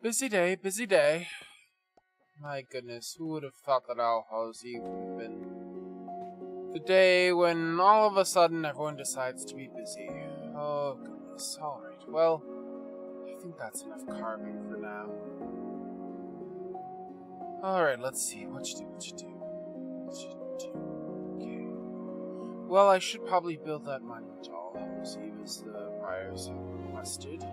Busy day, busy day. My goodness, who would have thought that All Hallows Eve would have been the day when all of a sudden everyone decides to be busy. Oh goodness, alright, well, I think that's enough carving for now. Alright, let's see, what you do. Okay. Well, I should probably build that monument to All Hallows Eve as the Briars have requested.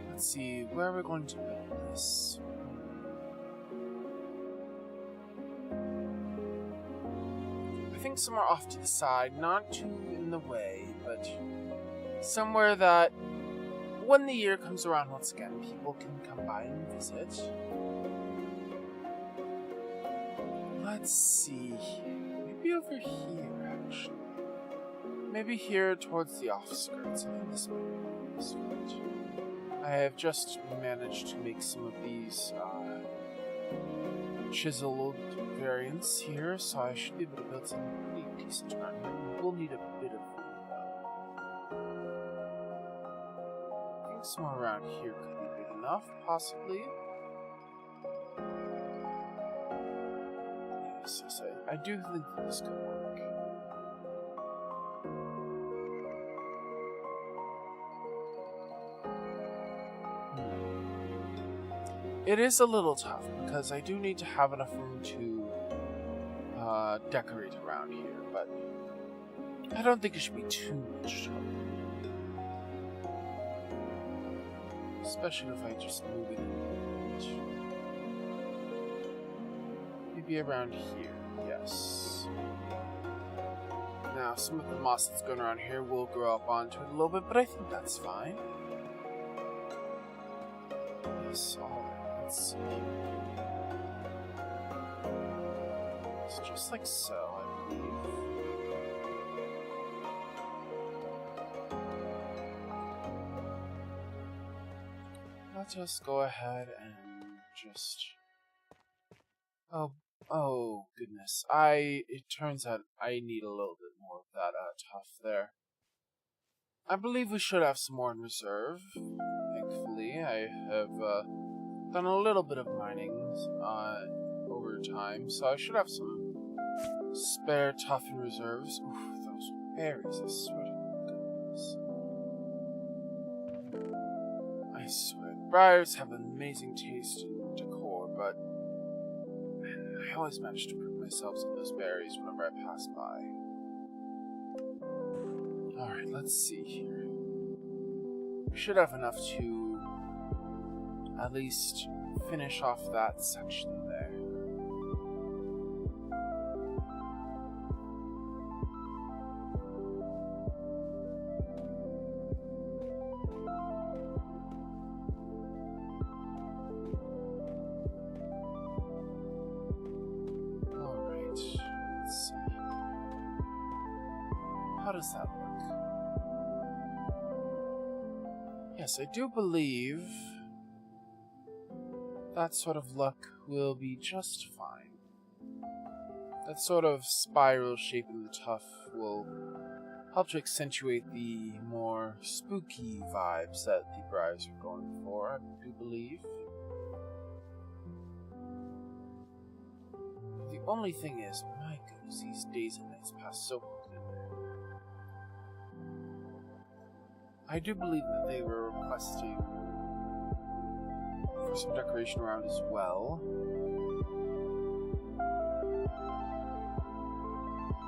Let's see, where are we going to build this? I think somewhere off to the side, not too in the way, but somewhere that when the year comes around once again, people can come by and visit. Let's see, maybe over here actually. Maybe here towards the offskirts. I think this might be this right. I have just managed to make some of these chiseled variants here, so I should be able to build something pretty decent around here. We'll need a bit of room, though. I think somewhere around here could be big enough, possibly. Yes, I do think that this could work. It is a little tough, because I do need to have enough room to decorate around here, but I don't think it should be too much trouble. Especially if I just move it in. Maybe around here, yes. Now, some of the moss that's going around here will grow up onto it a little bit, but I think that's fine. Yes, alright. Let's see. It's just like so, I believe. Let's just go ahead and just... Oh goodness. It turns out I need a little bit more of that tuff there. I believe we should have some more in reserve. Thankfully, I have done a little bit of mining over time, so I should have some spare tuff in reserves. Oof, those berries, I swear to goodness. I swear, briars have an amazing taste and decor, but man, I always manage to prick myself some of those berries whenever I pass by. Alright, let's see here. We should have enough to at least finish off that section there. Alright, let's see. How does that look? Yes, I do believe that sort of look will be just fine. That sort of spiral shape in the tuff will help to accentuate the more spooky vibes that the briars are going for, I do believe. The only thing is, my goodness, these days and nights pass so quickly. I do believe that they were requesting for some decoration around as well.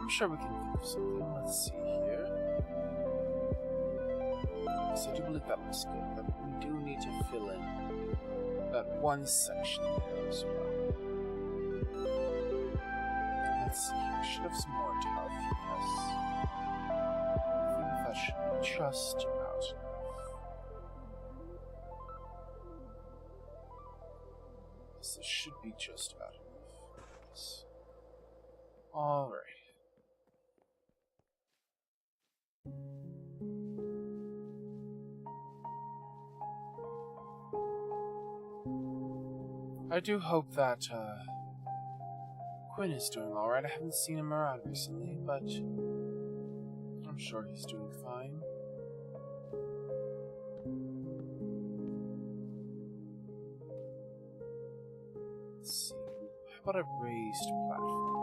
I'm sure we can think of something. Let's see here. So I do believe that looks good, but we do need to fill in that one section there as well. Let's see, we should have some more tuff, yes. I think that should be just about enough. This should be just about enough. Yes. Alright. I do hope that Quinn is doing alright. I haven't seen him around recently, but I'm sure he's doing fine. about a raised platform?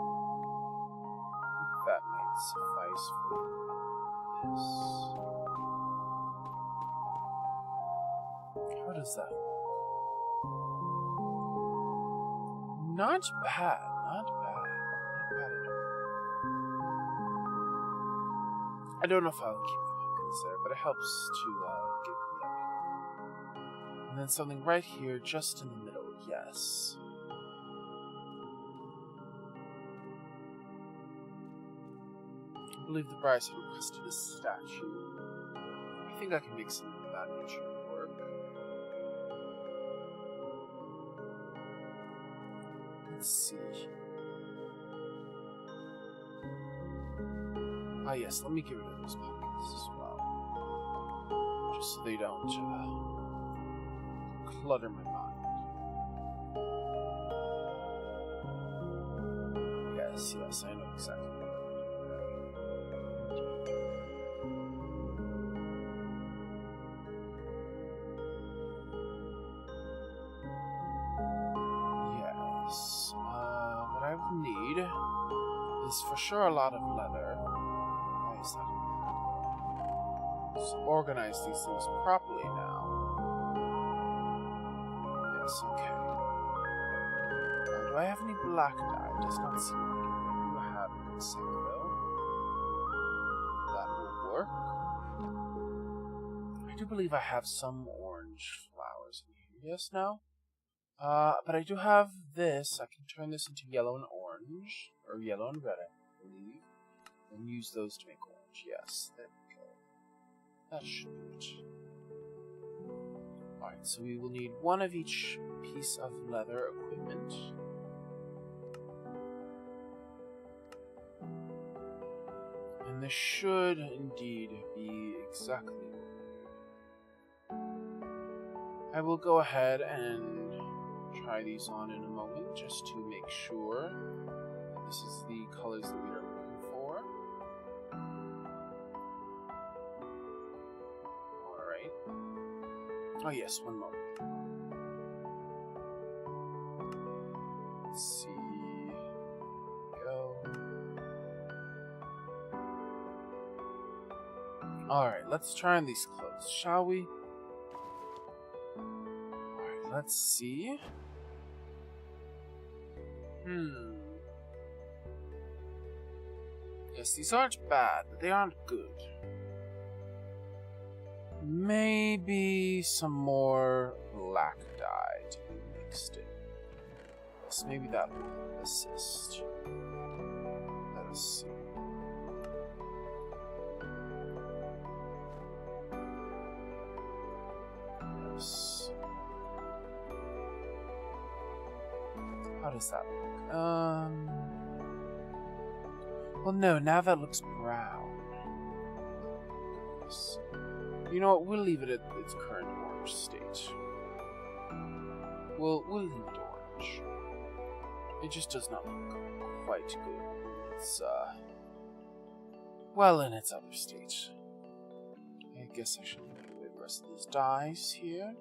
That might suffice for this. How does that work? Not bad, not bad. Not bad at all. I don't know if I'll keep the pumpkins there, but it helps to get me up. And then something right here, just in the middle, yes. I believe the Bryce had requested a statue. I think I can make something of that nature work. Let's see. Ah, yes, let me get rid of those pumpkins as well. Just so they don't clutter my mind. Yes, I know exactly what I'm doing. Yes. What I would need is for sure a lot of leather. Why is that? Let's organize these things properly now. Yes, okay. Do I have any black dye? It does not seem like it. I do have it in sec, though. That will work. I do believe I have some orange flowers in here. Yes, no? But I do have this. I can turn this into yellow and orange. Or yellow and red, I believe. And use those to make orange. Yes, there we go. That should be it. Alright, so we will need one of each piece of leather equipment. And this should indeed be exactly what we need. I will go ahead and try these on in a moment just to make sure that this is the colors that we are looking for. Alright. Oh yes, one moment. Let's see. Alright, let's try on these clothes, shall we? Alright, let's see. Yes, these aren't bad, but they aren't good. Maybe some more black dye to be mixed in. Yes, maybe that will assist. Let us see. How does that look? Well, no, now that looks brown. You know what? We'll leave it at its current orange state. We'll leave it orange. It just does not look quite good. It's well in its other state. I guess I should put away the rest of these dyes here.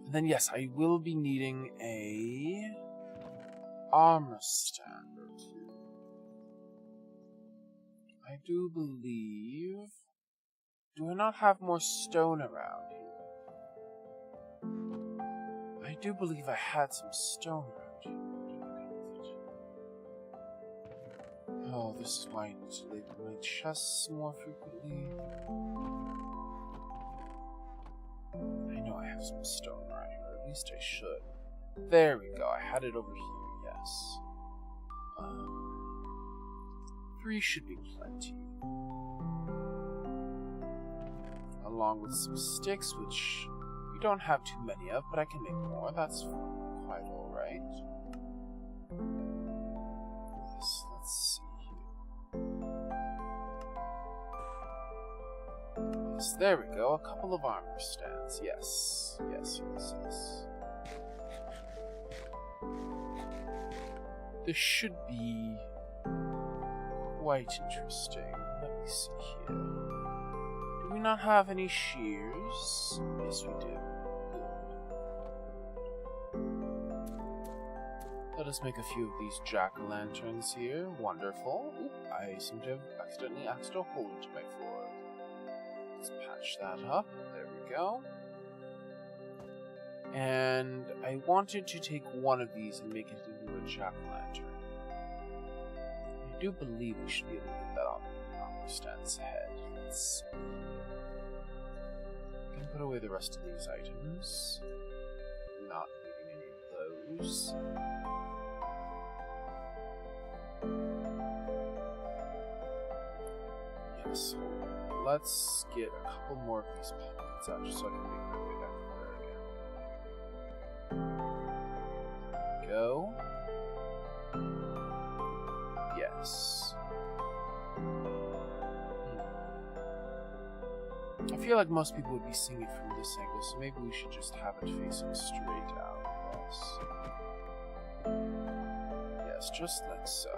And then yes, I will be needing a armor stand or two. I do believe... Do I not have more stone around here? I do believe I had some stone around here. Oh, this is why I need to label my chests more frequently. I know I have some stone around here, or at least I should. There we go, I had it over here, yes. 3 should be plenty. Along with some sticks, which we don't have too many of, but I can make more. That's quite alright. Yes, let's see here. Yes, there we go. A couple of armor stands. Yes. Yes. This should be quite interesting. Let me see here. Do we not have any shears? Yes, we do. Let us make a few of these jack-o'-lanterns here. Wonderful. Oop, I seem to have accidentally axed a hole into my floor. Let's patch that up. There we go. And I wanted to take one of these and make it into a jack-o'-lantern. I do believe we should be able to get that on Stan's head. Let's see. I can put away the rest of these items. Not needing any of those. Yes, let's get a couple more of these pumpkins out just so I can make my way back there again. Go. Yes. I feel like most people would be seeing it from this angle, so maybe we should just have it facing straight out. Yes. Yes, just like so.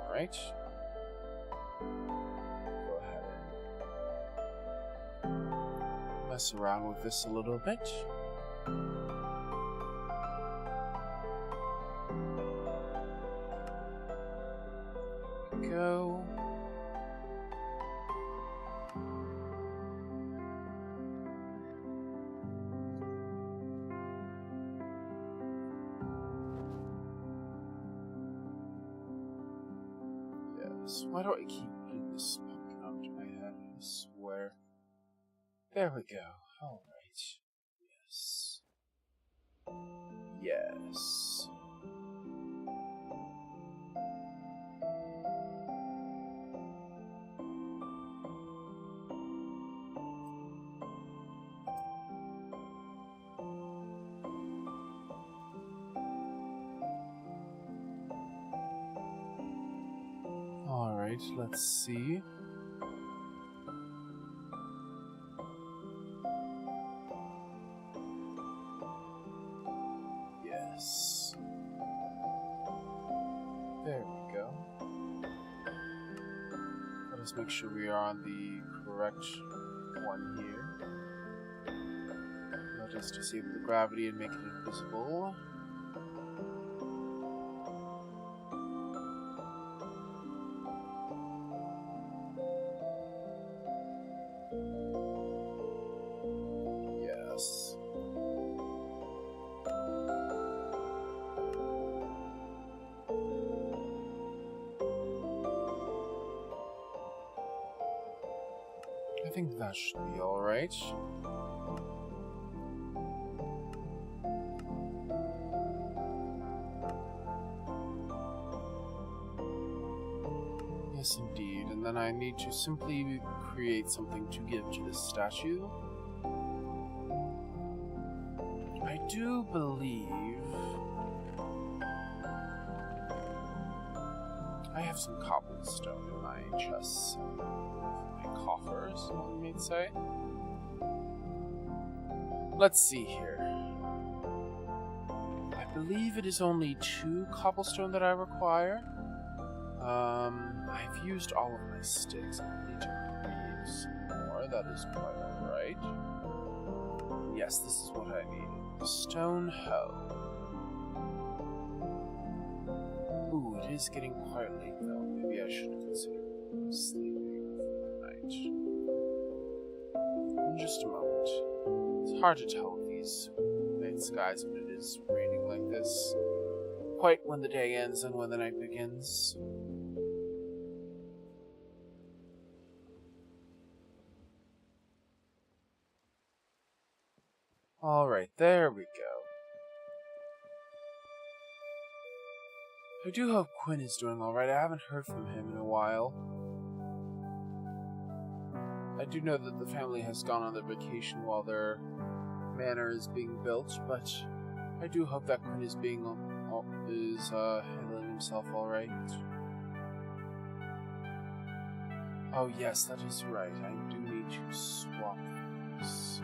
Alright. Go ahead and mess around with this a little bit. Go. Yes, why do I keep putting this pumpkin onto my head? I swear. There we go. Alright. Yes. Yes. Alright, let's see. Yes. There we go. Let us make sure we are on the correct one here. Let us disable the gravity and make it invisible. Yes. I think that should be alright. Yes, indeed. And then I need to simply create something to give to this statue. I do believe I have some cobblestone in my chests, my coffers, one might say. Let's see here. I believe it is only 2 cobblestone that I require. I've used all of my sticks. I need to create some more. That is quite alright. Yes, this is what I need. Stone hoe. Ooh, it is getting quite late though. Maybe I should consider sleeping for the night. In just a moment. It's hard to tell with these night skies when it is raining like this. Quite when the day ends and when the night begins. Alright, there we go. I do hope Quinn is doing alright. I haven't heard from him in a while. I do know that the family has gone on their vacation while their manor is being built, but I do hope that Quinn is handling himself alright. Oh yes, that is right. I do need to swap this.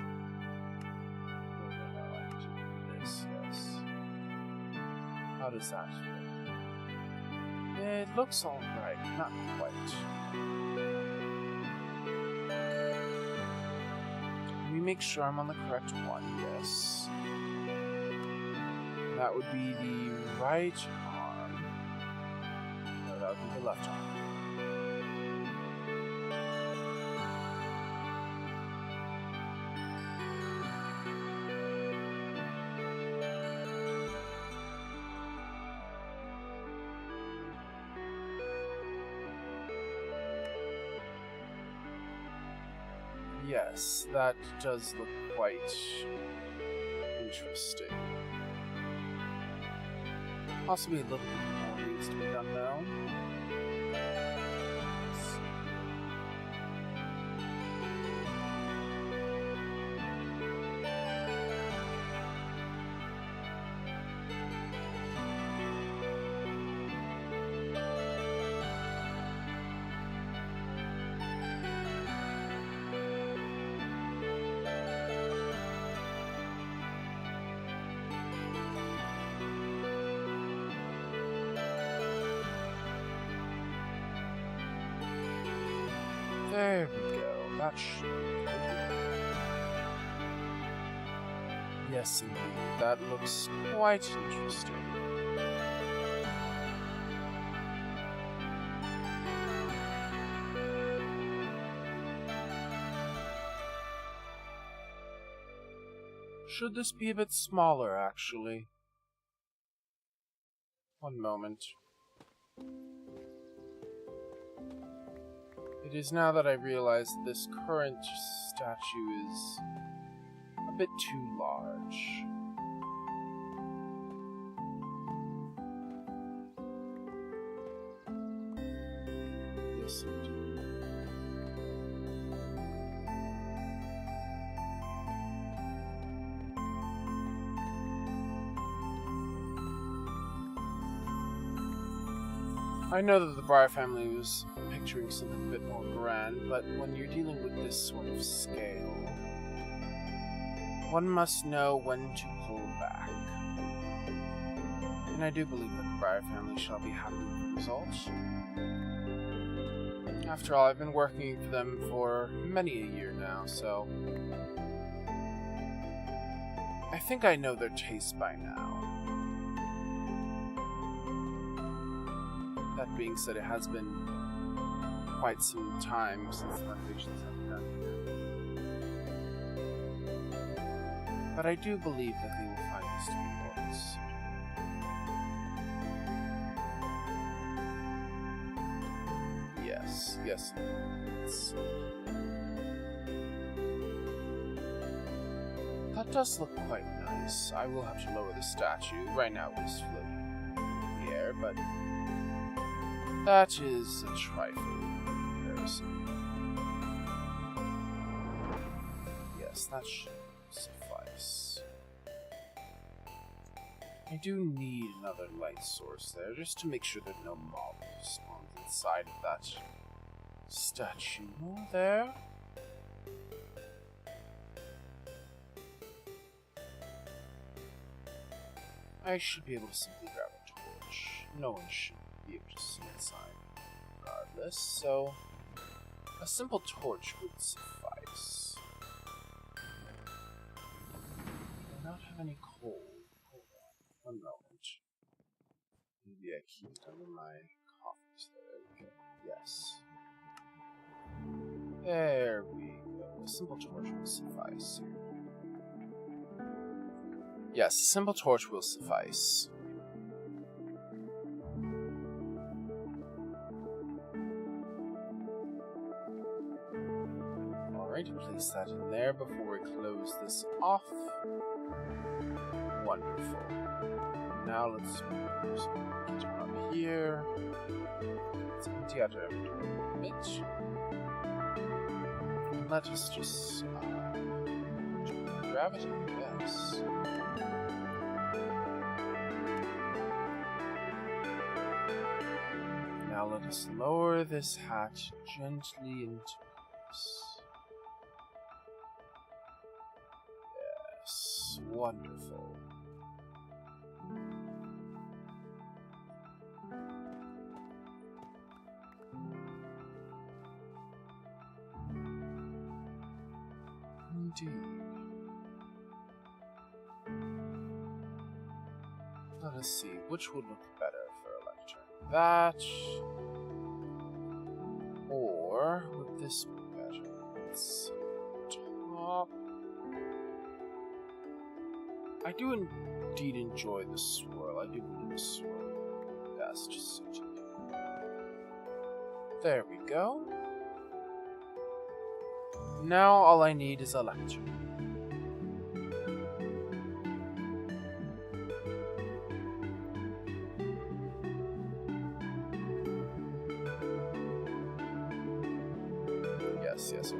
Yes. How does that fit? It looks alright, not quite. Let me make sure I'm on the correct one, yes. That would be the right arm. No, that would be the left arm. Yes, that does look quite interesting. Possibly a little bit more needs to be done now. There we go. That should be good. Yes, indeed. That looks quite interesting. Should this be a bit smaller, actually? One moment. It is now that I realize this current statue is a bit too large. Yes, indeed. I know that the Briar family was picturing something a bit more grand, but when you're dealing with this sort of scale, one must know when to pull back. And I do believe that the Briar family shall be happy with the result. After all, I've been working for them for many a year now, so I think I know their taste by now. That being said, it has been quite some time since the renovations have been done. But I do believe that they will find this to be more suitable. Yes, yes. That does look quite nice. I will have to lower the statue. Right now it is floating in the air, but that is a trifle in comparison. Yes, that should suffice. I do need another light source there, just to make sure that no mob spawns inside of that statue there. I should be able to simply grab a torch. No one should be able to see inside regardless, so a simple torch would suffice. I do not have any coal. Hold on, one moment. Maybe I keep it under my coffers. There we go. Yes. There we go. A simple torch will suffice. Yes, a simple torch will suffice. Alright, place that in there before we close this off. Wonderful. Now let's move some up here. Let's empty out our inventory a bit. And let us just join gravity, yes. Now let us lower this hat gently into place. Yes, wonderful. Indeed. Let us see, which would look better for a lectern? That, or would this be better? Let's see, top. I do indeed enjoy the swirl. I do believe the swirl would be best suited. There we go. Now all I need is a lectern. Yes.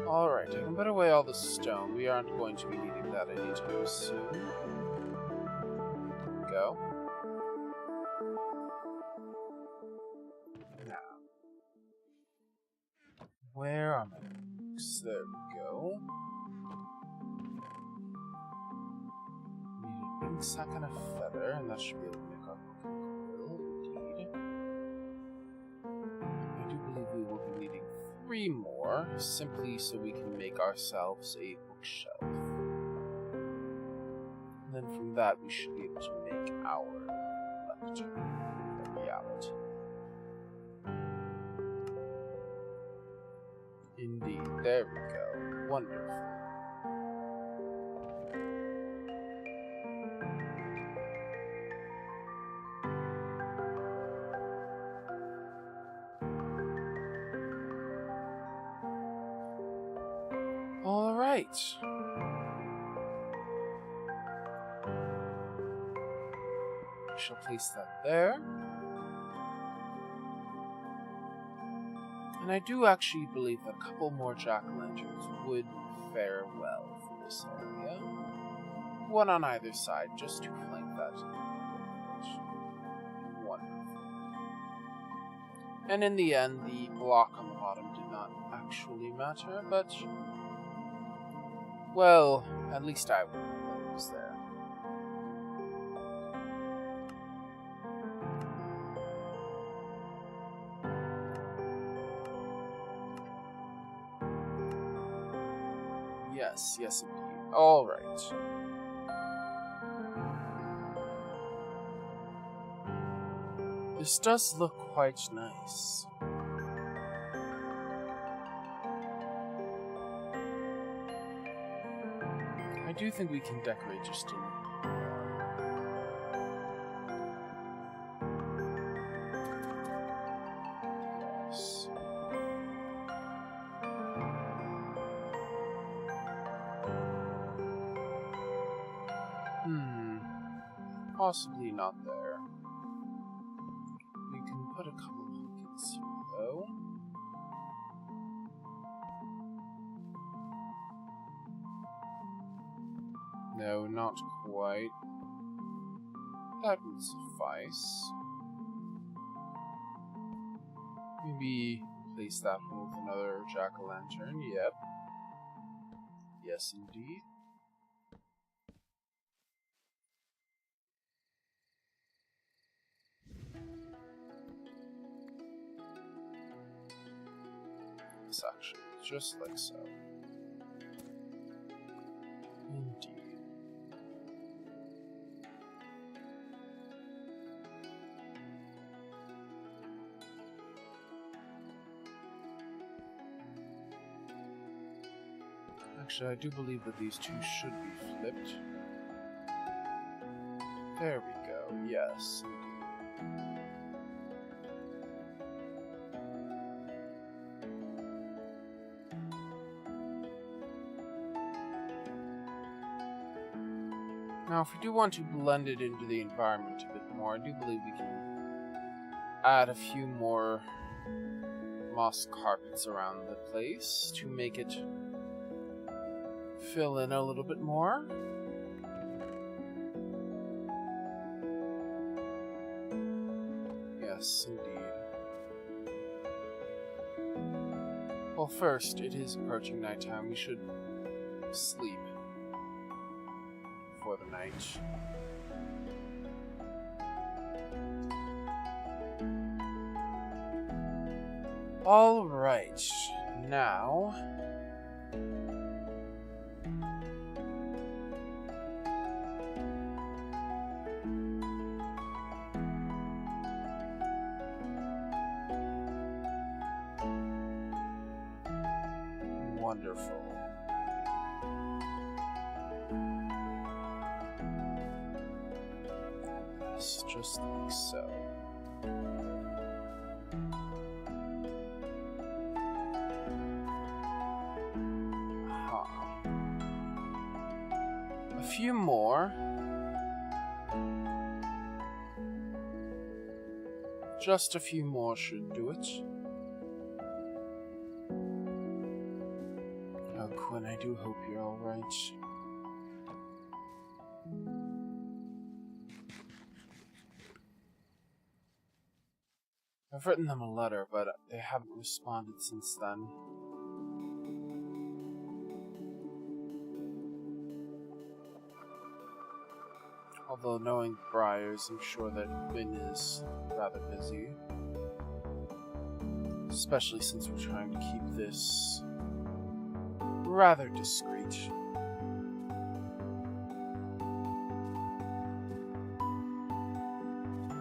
Alright, I can put away all the stone. We aren't going to be needing that anytime soon. There we go. Now, where are my books? There we go. Need an ink sac and a feather, and that should be able to make our book indeed. I do believe we will be needing 3 more, simply so we can make ourselves a bookshelf. And then from that, we should be able to make our lectern a reality. Indeed, there we go. Wonderful. All right. We shall place that there. And I do actually believe that a couple more jack-o'-lanterns would fare well for this area. One on either side, just to flank that. Wonderful. And in the end, the block on the bottom did not actually matter, but... well, at least I would know that it was there. Yes, indeed. Alright. This does look quite nice. I do think we can decorate just a little more. Yes. Possibly not there. We can put a couple of pumpkins here, though. No, not quite. That would suffice. Maybe replace that one with another jack-o'-lantern. Yep. Yes, indeed. Actually, just like so. Indeed. Actually, I do believe that these two should be flipped. There we go, yes. Now, if we do want to blend it into the environment a bit more, I do believe we can add a few more moss carpets around the place to make it fill in a little bit more. Yes, indeed. Well, first, it is approaching nighttime. We should sleep for the night. All right, now Wonderful. Yes, just like so. A few more. Just a few more should do it. Oh, Quinn, I do hope you're alright. I've written them a letter, but they haven't responded since then. Although knowing Briars, I'm sure that Quinn is rather busy. Especially since we're trying to keep this rather discreet.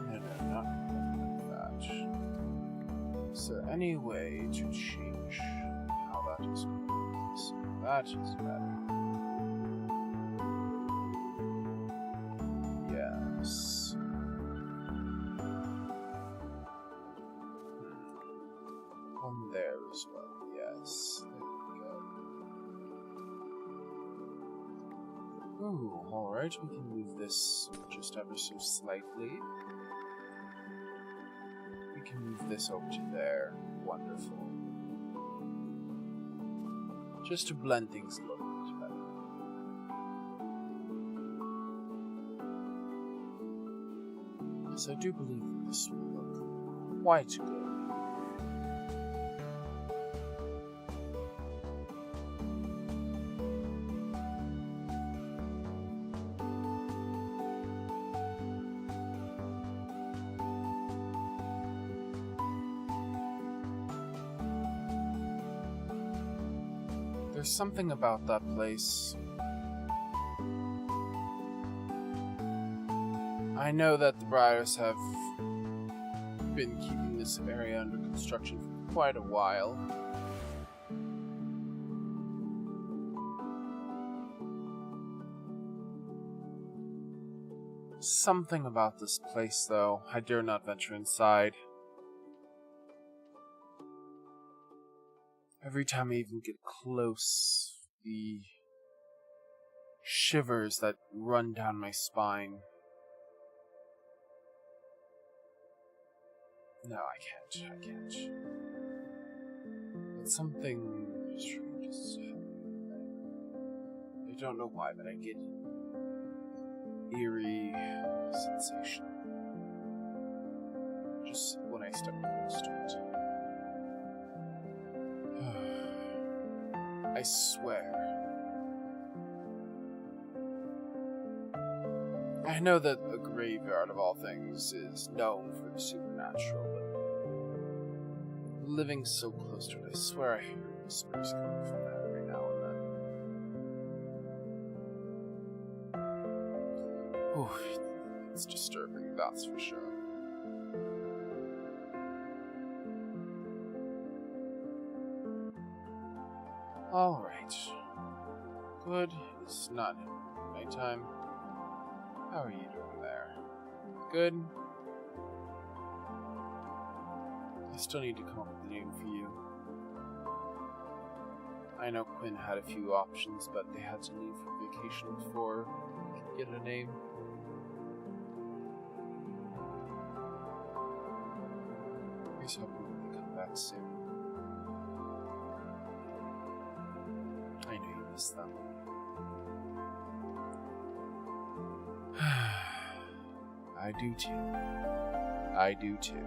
No, not like that. Is there any way to change how that is going? So that is better. Yes. One there as well. Yes. There we go. Ooh, alright, we can move this just ever so slightly. We can move this over to there. Wonderful. Just to blend things a little bit better. Yes, I do believe that this will look quite good. There's something about that place. I know that the Briars have been keeping this area under construction for quite a while. Something about this place, though. I dare not venture inside. Every time I even get close, the shivers that run down my spine. No, I can't. But something strange is happening. I don't know why, but I get an eerie sensation. Just when I step close to it. I swear. I know that a graveyard of all things is known for the supernatural, but living so close to it, I swear I hear whispers coming from that every now and then. Oh, it's disturbing, that's for sure. Alright. Good. It's not nighttime. How are you doing there? Good? I still need to come up with a name for you. I know Quinn had a few options, but they had to leave for vacation before we could get a name. Here's hoping they come back soon. I know you miss them. I do too.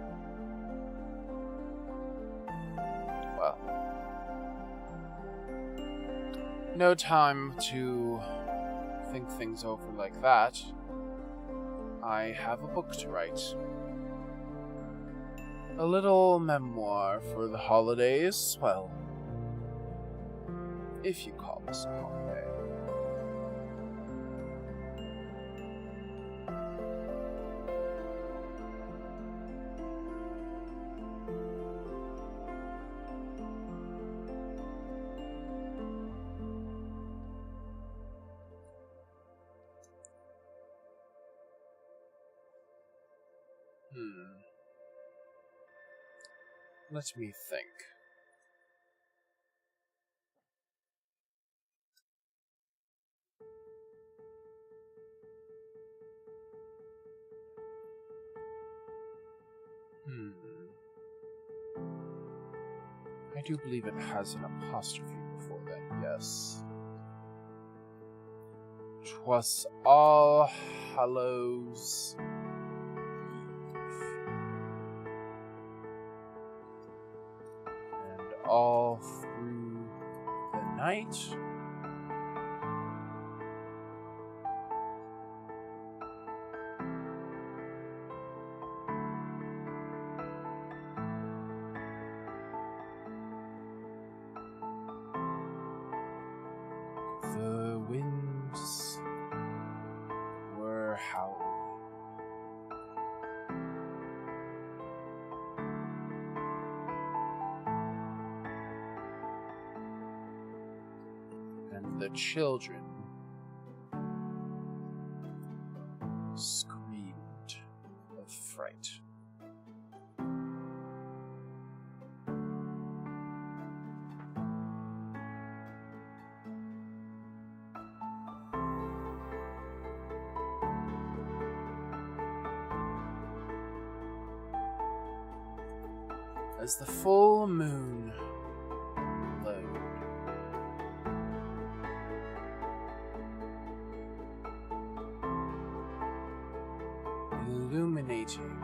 Well, no time to think things over like that. I have a book to write. A little memoir for the holidays, well, if you call this a holiday. Let me think. I do believe it has an apostrophe before then, yes. 'Twas All Hallows and all through the night the winds were howling. And the children screamed of fright. As the full moon glowed, illuminating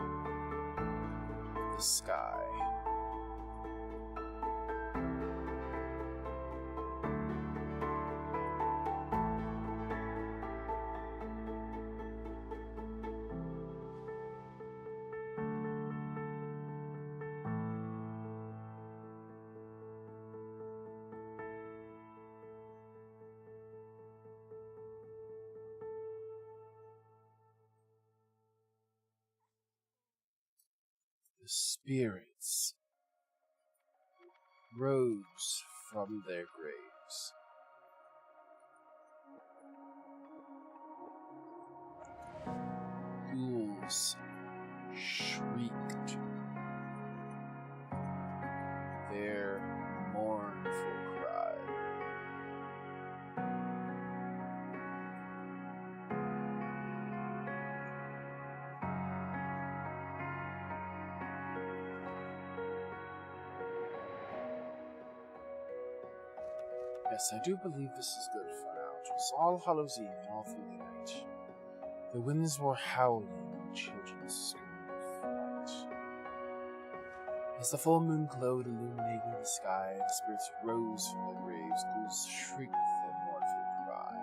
the sky. The spirits rose from their graves. Ghouls shrieked their mournful cry. Yes, I do believe this is good for now. It was All Hallows Eve and all through the night. The winds were howling and children screamed of fright. As the full moon glowed, illuminating the sky, the spirits rose from their graves, ghouls shrieked their mournful cry.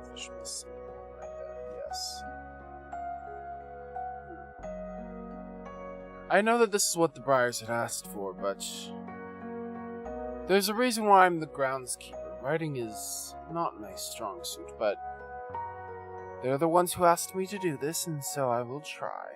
Official symbol right there, yes. I know that this is what the Briars had asked for, but there's a reason why I'm the groundskeeper. Writing is not my strong suit, but they're the ones who asked me to do this, and so I will try.